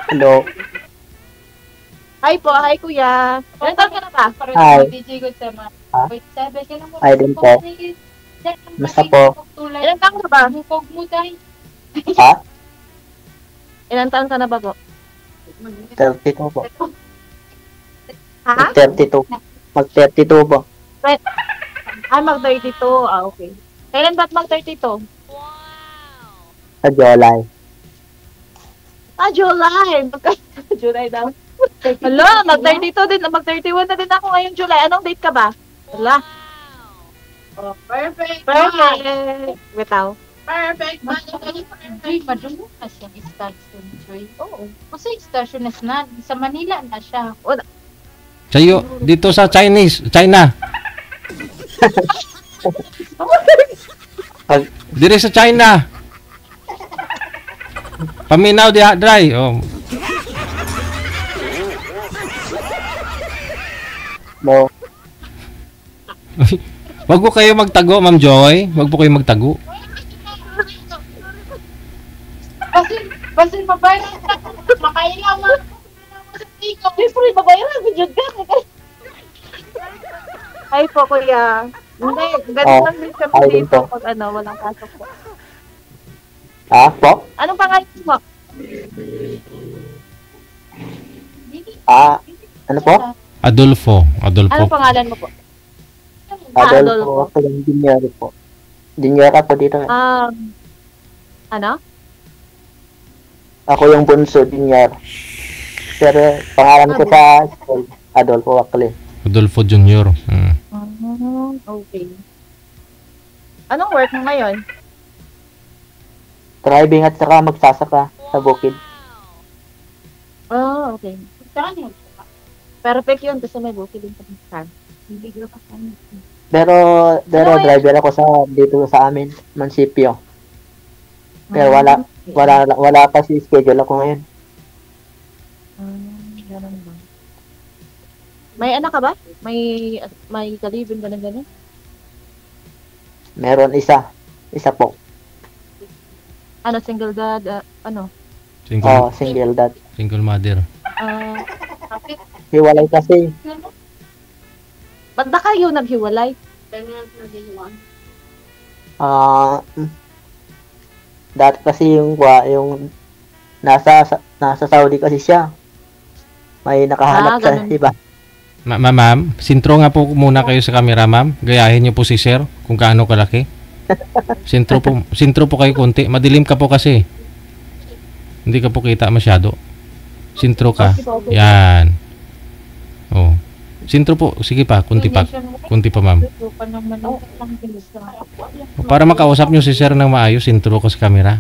Hello. Hi po, hi kuya. Ilan taon ka na ba? Hi. Ha? Hi din po. Basta po. Ilan taon ka na ba? Ha? Ilan taon ka na ba po? 32 po. Ha? 32. Mag-32 po. Mag-32. Okay. Kailan ba't mag-32? Sa July. July. July daw. Hala, mag-32 din. Mag-31 na din ako ngayong July. Anong date ka ba? Hala. Oh, perfect. Perfect. Bitaw. Perfect. Joy, madungo na siya station, Joy. Oo. Kasi station na sa Manila na siya. Sa'yo, dito sa China. Dire sa China. Paminaw di dry. Oh. No. Wag po kayo magtago, Ma'am Joy. Wag po kayo magtago. Basin mabayaran ka. Makailaw mo. Siyempre, babayaran. Bidyo ka. Hi po, kuya. Hindi, ganun lang din kami hi din dito po. pag walang pasok po. Ha? Po? Anong pangalan mo? Ano po? Adolfo. Anong pangalan mo po? Adolfo. Ako yung Dinyera po. Dinyera po dito. Ano? Ako yung bunso, Dinyera. Pero pangalan ko sa school, Adolfo Wakli. Adolfo Junior. Okay. Anong work mo ngayon? Driving at saka magsasaka sa bukid. Okay. Perfect yun kasi may bukid din sa Pero Ano yun? driver ako dito sa amin, Mansipio. Pero wala pa si schedule ako ngayon. Ganun ba? May anak ka ba? May kalibin ka na gano'n? Meron isa po. Ano, single dad? Single dad. Single mother. Hiwalay kasi. Ba't na kayo naghiwalay? Dati kasi yung nasa Saudi kasi siya. May nakahanap sa ganun. iba. Ma'am, sintro nga po muna kayo sa camera, ma'am. Gayahin niyo po si sir kung gaano kalaki. Sintro po kayo konti. Madilim ka po kasi. Hindi ka po kita masyado. Sintro ka. Yan. Oh. Sintro po. Sige pa, kunti pa. Kunti pa, ma'am. Para makausap niyo si sir ng maayos, sintro ko sa camera.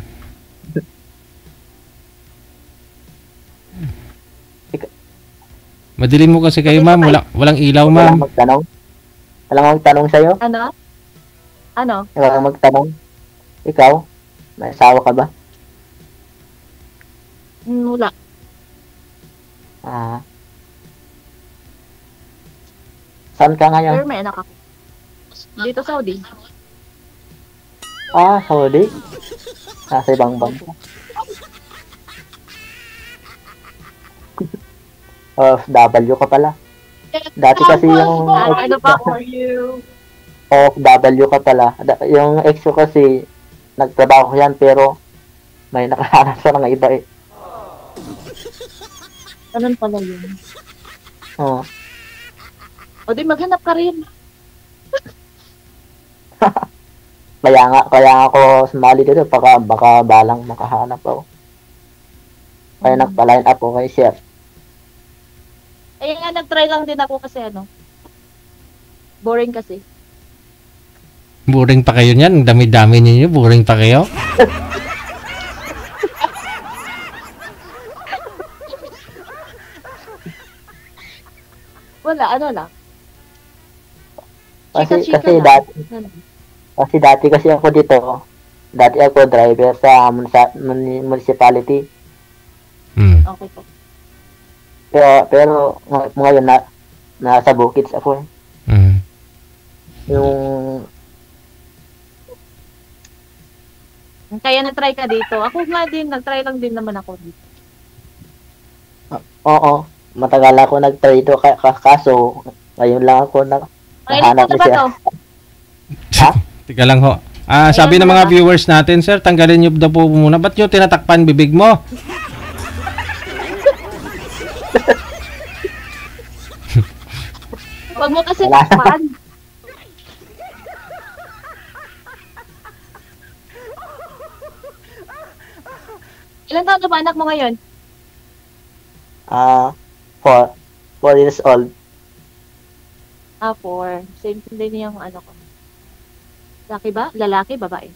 Madilim mo kasi kayo, ma'am. Walang ilaw, ma'am. Walang magtanong sa'yo? Ano? Walang magtanong? Ikaw? May asawa ka ba? Wala. Saan ka ngayon? Pero may anak ako. Dito Saudi. Saudi? Nasa ibang bansa. OFW ka pala. Dati kasi yung Ano pa? OFW ka pala. Yung ex ko kasi nagtrabaho yan pero may nakahanap sa mga iba eh. Ganun pala yun. Oo. O di maghanap ka rin. Kaya ako sumali dito baka balang makahanap ako. Kaya nagpa-line up ako kay chef. Nga, nag-try lang din ako kasi boring kasi. Boring pa kayo niyan. Dami-dami ninyo. Boring pa kayo. Wala, ano lang. Kasi dati kasi ako dito. Dati ako driver sa municipality. Okay po. Pero ngayon nasa Bukid ako eh. Kaya na-try ka dito. Ako nga din, nag-try lang din naman ako dito. Oo, matagal ako nag-try ito kaso ngayon lang ako Ilan nahanap na ni ba sir. to? Ha? Teka lang ho. Sabi ng mga viewers natin, sir, tanggalin niyo daw po muna. Ba't niyo tinatakpan bibig mo? Huwag mo kasi Wala. takpan. Ilan taon na ba anak mo ngayon? 4 years old. 4. Same din yung ano ko. Laki ba? Lalaki, babae?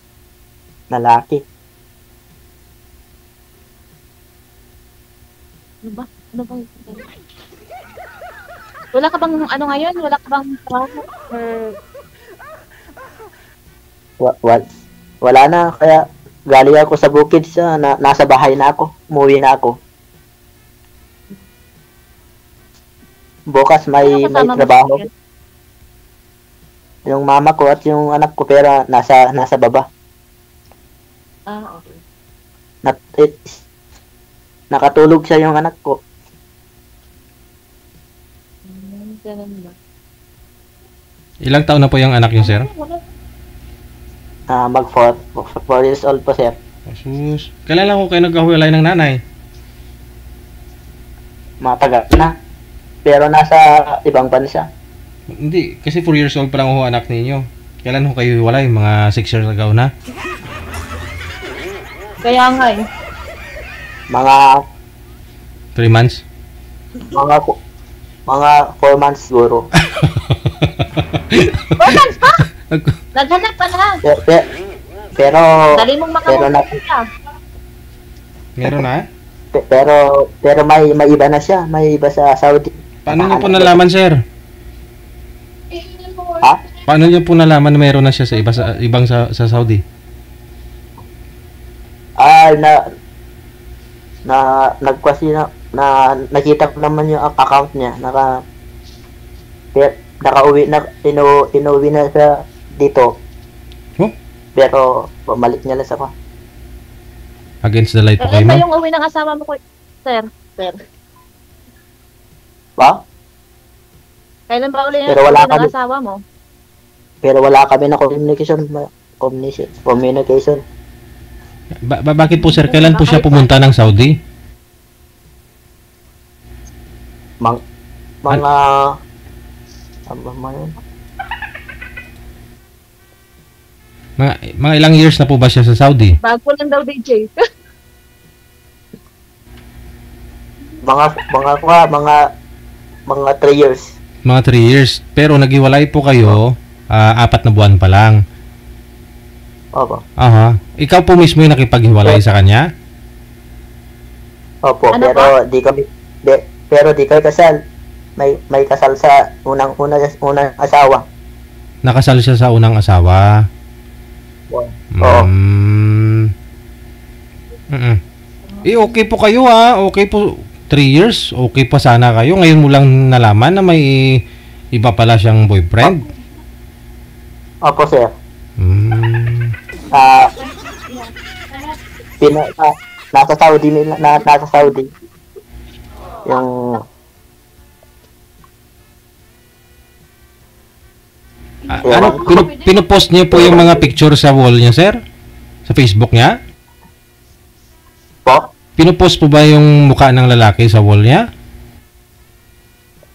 Lalaki. Ano ba? Ano ba? Wala ka bang ano ngayon? Wala ka bang trabaho? Or Wala na, kaya galing ako sa bukid nasa bahay na ako. Umuwi na ako. Bukas may ano kasama mo trabaho. ngayon? Yung mama ko at yung anak ko pero nasa baba. Okay. Nakatulog siya yung anak ko. Ganun ba? Ilang taon na po yung anak niyo, sir? Mag 4 years old po sir. Sus. Kailan lang ko kayo nagkahuwalay ng nanay? Matagal na. Pero nasa ibang bansa. Hindi, kasi 4 years old pa lang ho anak ninyo. Kailan ho kayo hiwalay? Mga 6 years ago na? Kaya nga eh. Mga 3 months? mga 4 months siguro. Romance pa! Naghanap ka na. Pero Dali mong pero makamuha. Meron na? pero may iba na siya, may iba sa Saudi. Paano niyo po nalaman, sir? Ha? Paano niyo po nalaman na meron na siya sa ibang sa Saudi? Nagkwasi na nakita ko naman yung account niya. Nakauwi na inuwi na siya dito. Oh? Pero bumalik niya lang sa ko. Against the light po kayo, Kailan pa ma'am? yung uwi ng asawa mo ko, sir? Ba? Kailan ba uli yung Pero wala uwi ng kami. asawa mo? Pero wala kami na communication. Bakit po, sir? Kailan po siya pumunta ng Saudi? Mga ano ba yun? Mga ilang years na po ba siya sa Saudi? Bago lang daw DJ. mga 3 years. Mga 3 years. Pero naghiwalay po kayo, 4 na buwan pa lang. Opo. Aha. Ikaw po mismo yung nakipaghiwalay sa kanya? Opo, Ano pero di kami kasal. May kasal sa unang asawa. Nakasal siya sa unang asawa. Oo. Okay po kayo Okay po. 3 years. Okay pa sana kayo. Ngayon mo lang nalaman na may iba pala siyang boyfriend. Opo, sir. Nasa Saudi. Yung Pinupost niyo po yung mga picture sa wall niya, sir? Sa Facebook niya? po. Pinupost po ba yung mukha ng lalaki sa wall niya?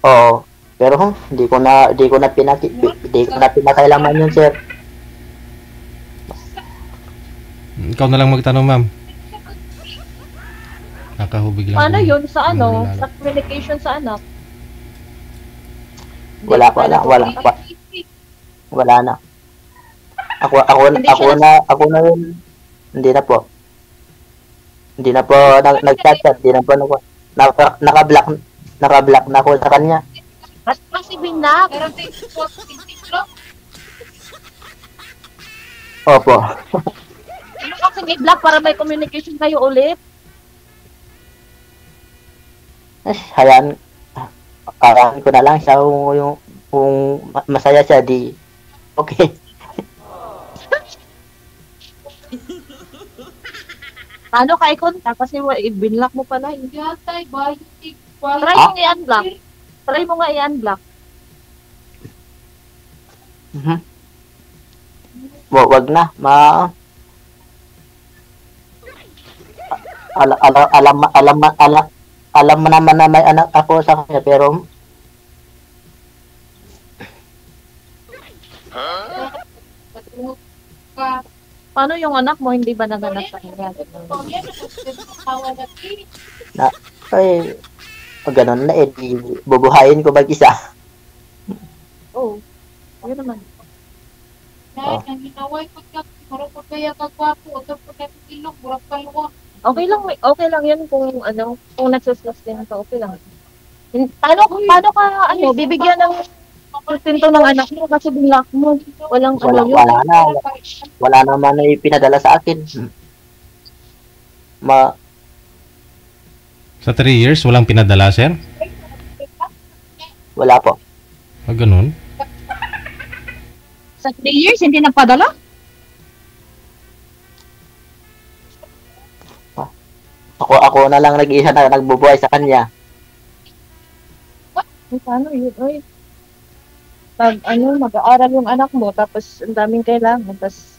Oo. Pero hindi ko na pinakailaman yun, sir. Ikaw na lang magtanong, ma'am. Nakahubig lang. Paano po. yun sa ano? Lalo. Sa communication sa anak? Wala na. Ako na yun. Hindi na po nag-chat, hindi na po naka-block na ako sa kanya. Ba't kasi binak? Opo. Ano kasi i-block para may communication kayo ulit? Hayaan ko na lang siya kung masaya siya di okay. Paano ka i-contact? Kasi binlock mo pala. Yatay, bayo, Try mo nga i-unblock. Try mo nga i-unblock. Mhm. Wag na. Alam mo naman na may anak ako sa kanya, pero Paano yung anak mo hindi ba naganap sa kanya? ay, pag ganun na di bubuhayin ko mag-isa. Oo. Yun naman. Dahil ang ginaway ko ka, mura ko kaya kagwapo, o po na ilong, mura kalwa. Okay lang yun kung kung nagsustain ka, okay lang. Paano ka bibigyan ng sustento ng anak mo kasi binlock mo. Walang yun. Wala naman na ipinadala sa akin. Sa 3 years, walang pinadala, sir? Wala po. Ganun. Sa 3 years, hindi nagpadala? Ako na lang nag-iisa na nagbubuhay sa kanya. Paano yun? Oy. Pag mag-aaral yung anak mo, tapos ang daming kailangan, tapos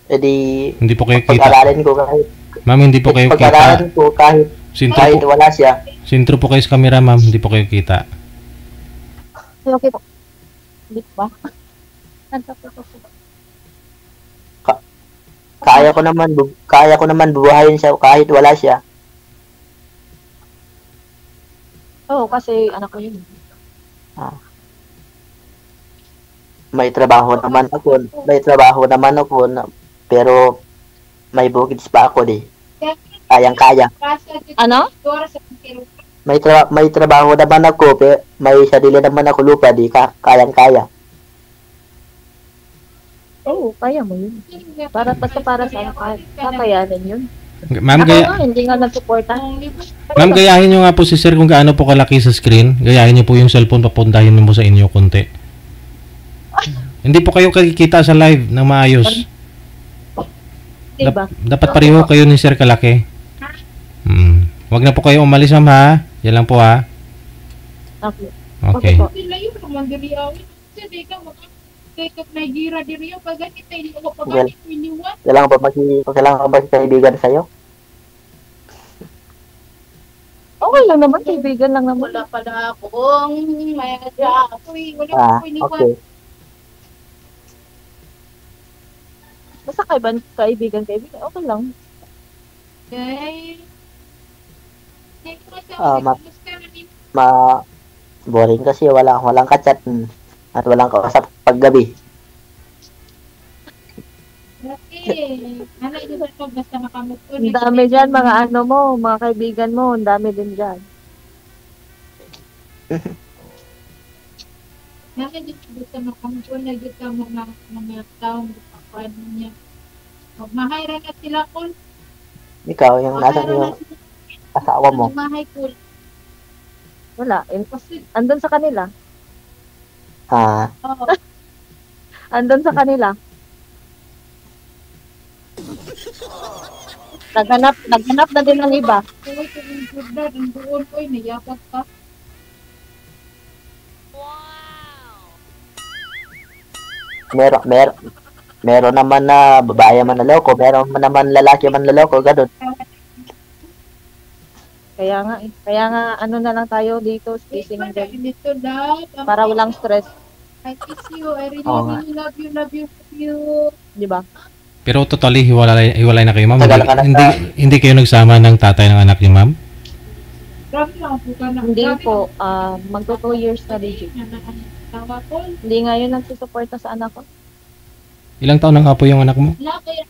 Hindi po kayo kita. pag-aralin ko kahit Ma'am, hindi po kayo kita. pag-aralin ko kahit wala siya. Sintro po kayo sa camera, ma'am. Hindi po kayo kita. okay po. Hindi ba? Kaya ko naman bubuhayin siya kahit wala siya. Oo, kasi anak ko yun. May trabaho naman ako, pero may bukits pa ako kayang-kaya. Ano? May trabaho naman ako, pero may sarili naman ako lupa, kayang-kaya. Oo, kaya mo yun. Para sa kakayanin yun. Ma'am, hindi nga nagsuporta. ma'am, gayahin nyo nga po si sir kung gaano po kalaki sa screen. Gayahin nyo po yung cellphone, papuntahin mo sa inyo konti. Hindi po kayo kikita sa live ng maayos. Diba? Dapat pareho kayo ni sir kalaki. Wag na po kayo umalis, ma'am, ha? Yan lang po, ha? Okay. Okay. Sila yun, naman diri awin. Kasi ka, kaya may gira diri yung pagani tayo hindi ko Well, pagani iniwan. kailangan ba kaibigan sa'yo? Okay lang naman, kaibigan lang naman. Wala pala akong may apoy. Wala ko iniwan. Okay. Basta kaibigan, okay lang. Okay. Boring kasi walang kachat at walang kausap paggabi. Okay. Ano ito sa basta makamukto. Ang dami dyan, mga mga kaibigan mo, ang dami din dyan. Namin dito basta makamukto na dito mga taong paano niya. Magmahayra na sila ko. Ikaw, yung nasa yung asawa mo. Magmahay ko. Wala, andun sa kanila. Oo. Andun sa kanila. Naghanap na din ng iba. Kaya ito yung good ang buon ko, nayapat ka. Meron naman na babae man naloko, meron naman lalaki man naloko, ganun. Kaya nga, na lang tayo dito, spacing and then, Dito daw. para walang stress, I kiss you. I really, Oo nga. really love you. di ba? Pero totally, hiwalay na kayo, ma'am. Tagal ka na Hindi kayo nagsama ng tatay ng anak niyo, ma'am? Grabe lang po ka na. Hindi po, magto 2 years na legit. Tawa ko. Hindi nga yun nagsusuporta sa anak ko. Ilang taon na nga po yung anak mo? Lakay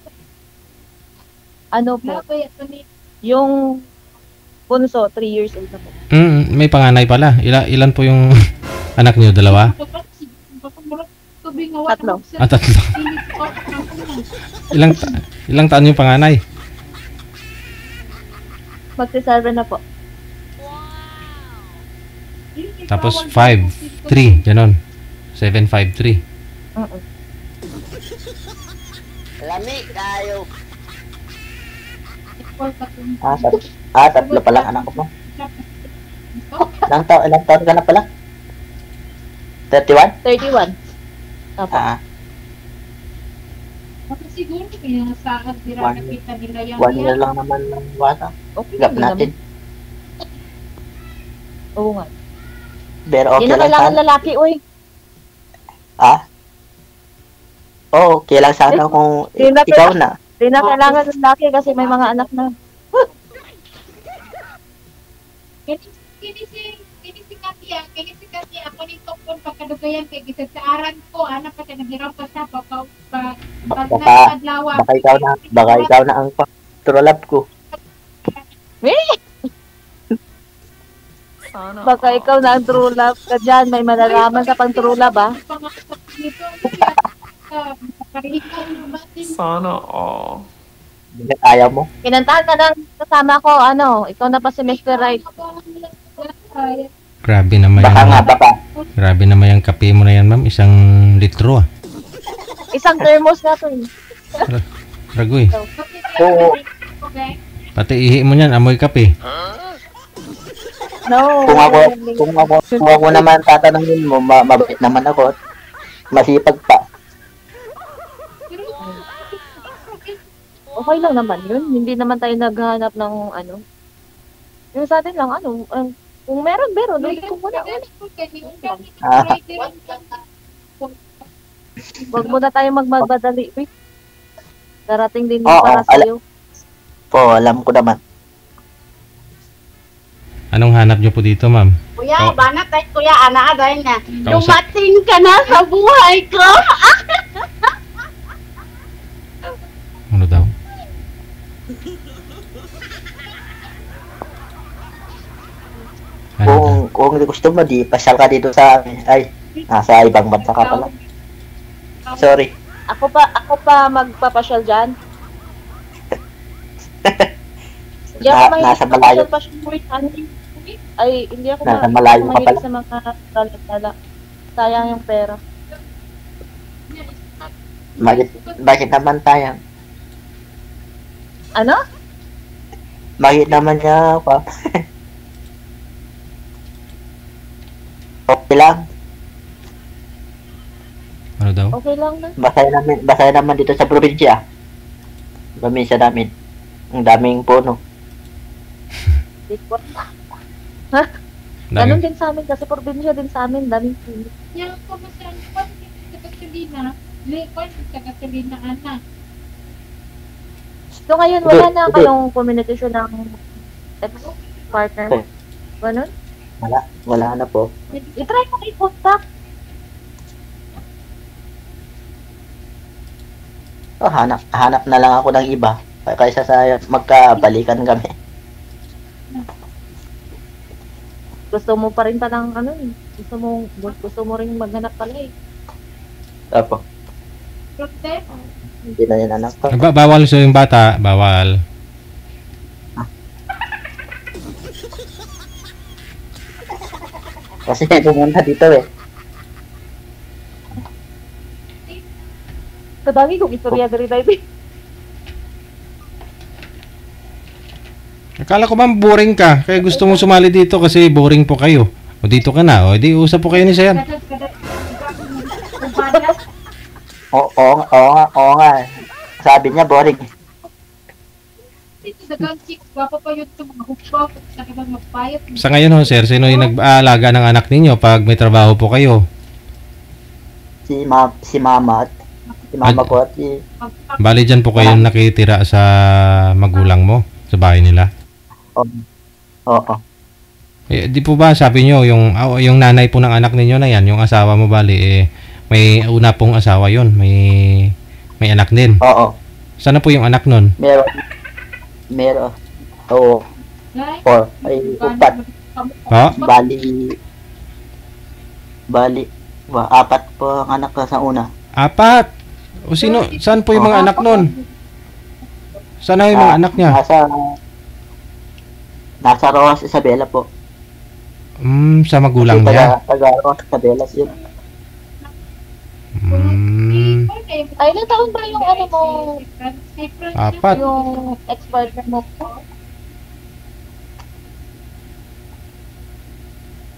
Po, ni. yung bunso, 3 years old na po. May panganay pala. Ilan po yung anak niyo? Dalawa? Tatlo. Tatlo. Ilang taon yung panganay? Magsi-7 na po. Tapos 5, 3, ganon. 7, 5, 3. Lami kayo. Tatlo pa lang anak mo. Ilang taon ka na pala? 31? 31. Opo. Kasi siguro kaya saan sila One- nakita nila yung 1 year lang naman ng bata. Okay Gap lang natin. naman. Oo nga. Pero Hindi okay na lang kailangan sana. lalaki, uy. Okay lang sana kung Hindi na ikaw na. Hindi na kailangan lalaki kasi may mga anak na. Kini si Katia, ako nito po pagkadugayan kay gisag sa aran ko, anak pa siya naghiraw pa siya, Baka ikaw na ang patrolab ko. Baka ikaw na ang true love ka dyan. May malalaman ka pang true love, ah. Sana all. Hindi ayaw mo. Kinantahan ka ng kasama ko, ikaw na pa si Mr. Right. Grabe naman Baka nga, yan. baka. Grabe naman yung kape mo na yan, ma'am. Isang litro ah. Isang thermos na to, eh. Ragoy. Oo. Pati ihi mo niyan, amoy kape. No. Kung ako naman tatanungin mo, mabait naman ako. Masipag pa. Okay lang naman yun. Hindi naman tayo naghahanap ng Yung sa atin lang, kung meron, hindi ko muna. Huwag muna tayo magmadali. Uy. Darating din Oo, para sa'yo. Alam ko naman. Anong hanap niyo po dito, ma'am? Kuya, Oh. banat ay kuya, ana dahil na. Kausap. Dumating ka na sa buhay ko. Ano daw? Ano daw? Kung gusto mo, di pasyal ka dito sa amin. Ay, nasa ibang bansa ka pala. Sorry. Ako pa magpapasyal dyan. Hindi ako Nasa malayo. Ay, hindi ako Nasa malayo ka mahilig pala. sa mga tala. Sayang yung pera. Bakit naman tayo? Ano? Bakit naman niya pa? Okay lang. Ano daw? Okay lang na. Basaya naman dito sa probinsya. Probinsya namin. Ang daming puno. Di ko. Ganun Dami. din sa amin kasi probinsya din sa amin. Daming puno. Yang kumasan ko sa gasolina, lekon sa gasolina ana. So ngayon, wala na kayong communication ng ex-partner mo? Ganun? Wala na po. I-try mo i-contact. Hanap na lang ako ng iba. Kaysa sa magkabalikan kami. Gusto mo pa rin palang gusto mo rin maghanap pala eh. Opo. Protect. Hindi na yan anak ko. Bawal sa yung bata. Bawal. Kasi pumunta dito eh. Kadami kong istorya dari tayo. Akala ko ma'am boring ka. Kaya gusto mo sumali dito kasi boring po kayo. O dito ka na. O di usap po kayo ni Sir. Oo nga. Sabi niya boring. Ito dagang chicks, guwapo pa yun ito, mga hukbaw, sa ibang magpayat. Sa ngayon ho Sir, sino yung nag-aalaga ng anak ninyo pag may trabaho po kayo? Si mama ko at si Bali dyan po kayo nakitira sa magulang mo? Sa bahay nila? Oo. Di po ba sabi nyo, yung nanay po ng anak ninyo na yan, yung asawa mo bali, may una pong asawa yon, may anak din. Oo. Sana po yung anak nun? Meron. Oo. 4. Ay, 4. Ha? Bali. 4 po ang anak ko sa una. 4? O saan po yung mga anak nun? Sana yung mga anak niya? Nasa Rojas Isabela po. Sa magulang niya? Taga Rojas Isabela yun. Ay, ilang taon ba yung ano mo, Apat. yung ex-partner mo?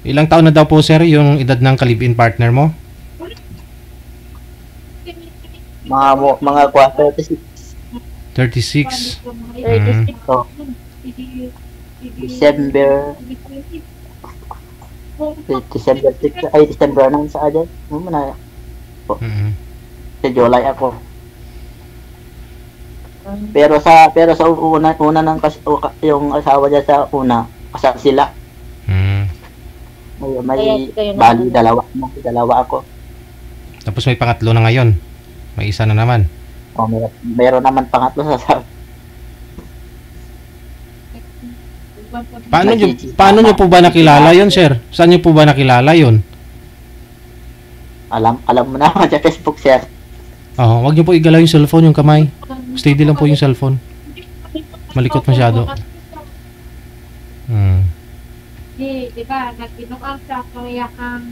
Ilang taon na daw po, sir, yung edad ng ka-live-in partner mo? Mga 36. 36. 36. So, December 6, ay December nang sa atin. Ano na, Mm. sa July ako. Pero sa una ng yung asawa niya sa una, kasal sila. Mm. May Kaya kayo na- bali dalawa ako. Tapos may pangatlo na ngayon. May isa na naman. O meron naman pangatlo sa Paano nyo po ba nakilala yon, sir? Saan nyo po ba nakilala yon? alam mo naman sa Facebook, sir. Oh, wag nyo po igalaw yung cellphone, yung kamay. Steady lang po yung cellphone. Malikot masyado. Hmm. Di ba, nagbinuang sa kaya kang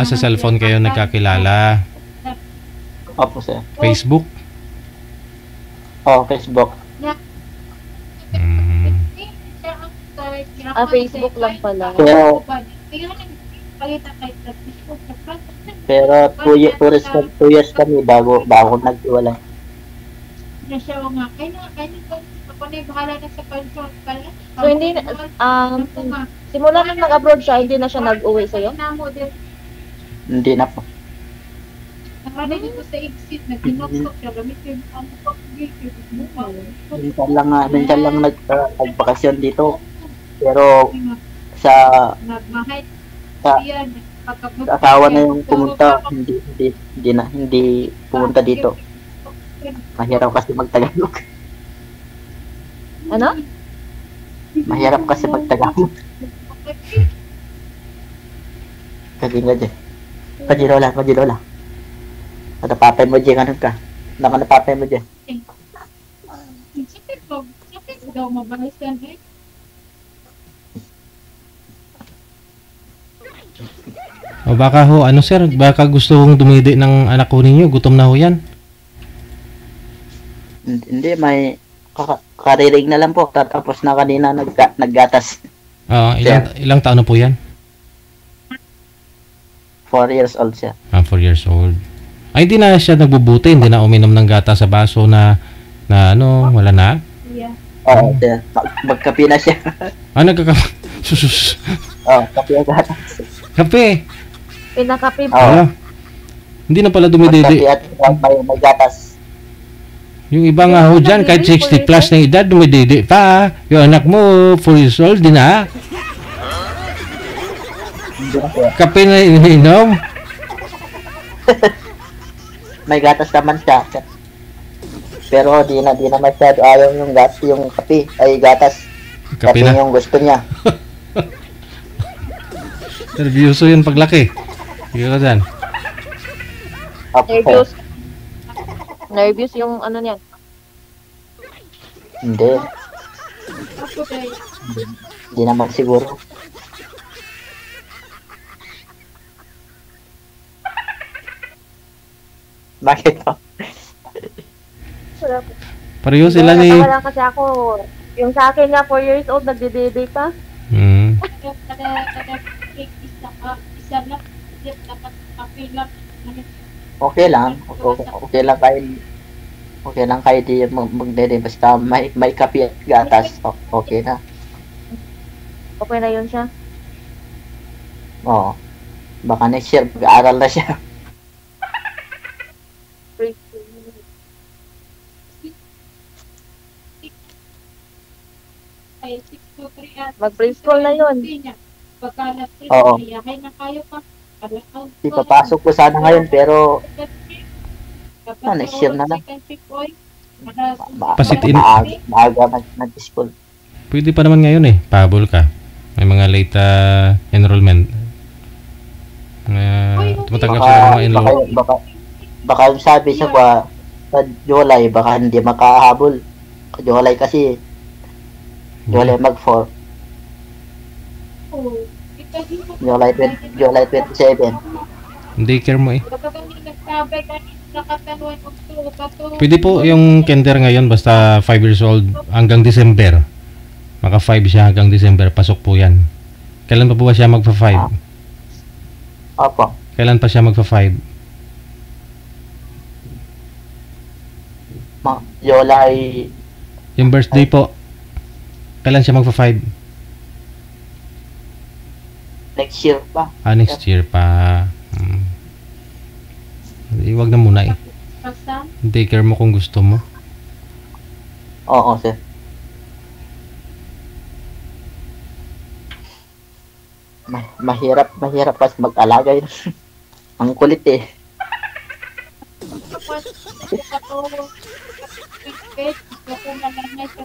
Sa cellphone kayo nagkakilala. Opo, sir. Facebook? Facebook. Hmm. Facebook lang pala. Pero 2 years kami bago naghiwalay. Na siya o nga, kaya ako na yung bahala na sa pension pala. So, hindi na, simula nang nag-abroad siya, hindi na siya nag-uwi sa'yo? Hindi na po. Nakana dito sa exit, nagtinoktok siya, gamit yung ang pag-gate. Minsan lang nagbakasyon dito. Pero sa Nagmahay sa yan. asawa na yung pumunta, hindi pumunta dito. Mahirap kasi magtagalog. Ano? Mahirap kasi magtagalog. Kasi nga dyan. Pajilola. Napapay mo dyan, ganun ka. Napapay mo dyan. Sakit daw mabalas yan eh. O baka ho, ano sir, baka gusto kong dumidi ng anak ko ninyo, gutom na ho yan. Hindi, may karinig na lang po. Tapos na kanina naggatas. Ilang taon na po yan? 4 years old siya. 4 years old. Ay, hindi na siya nagbubuti, hindi na uminom ng gata sa baso na wala na? Oo, sir. Magkape na siya. Susus. Kape ang gatas. Kape! Pinakape Oo. Wala. Hindi na pala dumididi. Magkape at may gatas. Yung iba nga ho dyan, kahit 60 plus na edad, dumididi pa. Yung anak mo, 4 years old, di na. Hindi na siya. Kape na ininom. May gatas naman siya. Pero di na masyado ayaw yung kape ay gatas. Kape na. yung gusto niya. Nervyoso yun paglaki. Sige ka dyan. Nervous. Nervous yung ano niyan. Hindi. Ako dahil Hindi naman siguro. Bakit po? Pareho sila ni... Wala kasi ako. Yung sa akin nga 4 years old, nagde-dede pa. kada isa lang, dapat kape lang. Okay lang. Okay lang kahit di magdede. Basta may kape at gatas. Okay na. Okay na yun siya. Oo. Baka next year mag-aaral na siya. Mag-preschool na yun. Oo. Yahay na kayo pa. Ipapasok ko sana ngayon pero next year na lang. Pasitin. Maaga nag-school. Pwede pa naman ngayon eh. Pahabol ka. May mga late enrollment. Tumatanggap sila ng mga enroll. Baka yung sabi sa July, baka hindi makahabol. July kasi July mag-4. July 27. Daycare mo eh. Kapag hindi nagtabay ka nakataluan ko to. Pato. Pwede po yung kinder ngayon basta 5 years old hanggang December. Maka 5 siya hanggang December. Pasok po yan. Kailan pa po ba siya magpa-5? Opo. Kailan pa siya magpa-5? July, Yung birthday po. Kailan siya magpa-5? next year pa. Next year pa. Iwag na muna eh. Basta. Take care mo kung gusto mo. Oo, sir. Mahirap pas mag-alaga yun. Ang kulit eh.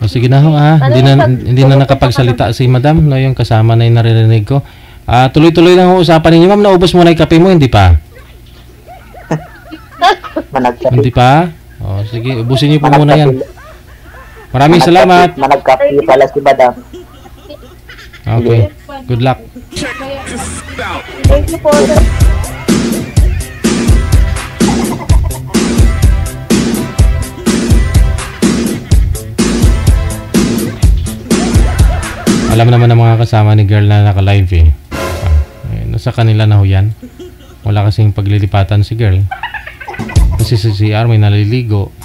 O sige na ho hindi na nakapagsalita si madam no, yung kasama na yung naririnig ko. Tuloy-tuloy lang ho usapan ninyo. Ma'am, naubos mo na yung kape mo, hindi pa? Hindi pa? O sige, ubusin niyo po muna yan. Maraming salamat. Managkapi pala si madam. Okay, good luck. Thank you po. Alam naman ng mga kasama ni girl na naka-live eh. Nasa kanila na ho yan. Wala kasing paglilipatan si girl. Kasi sa CR may naliligo.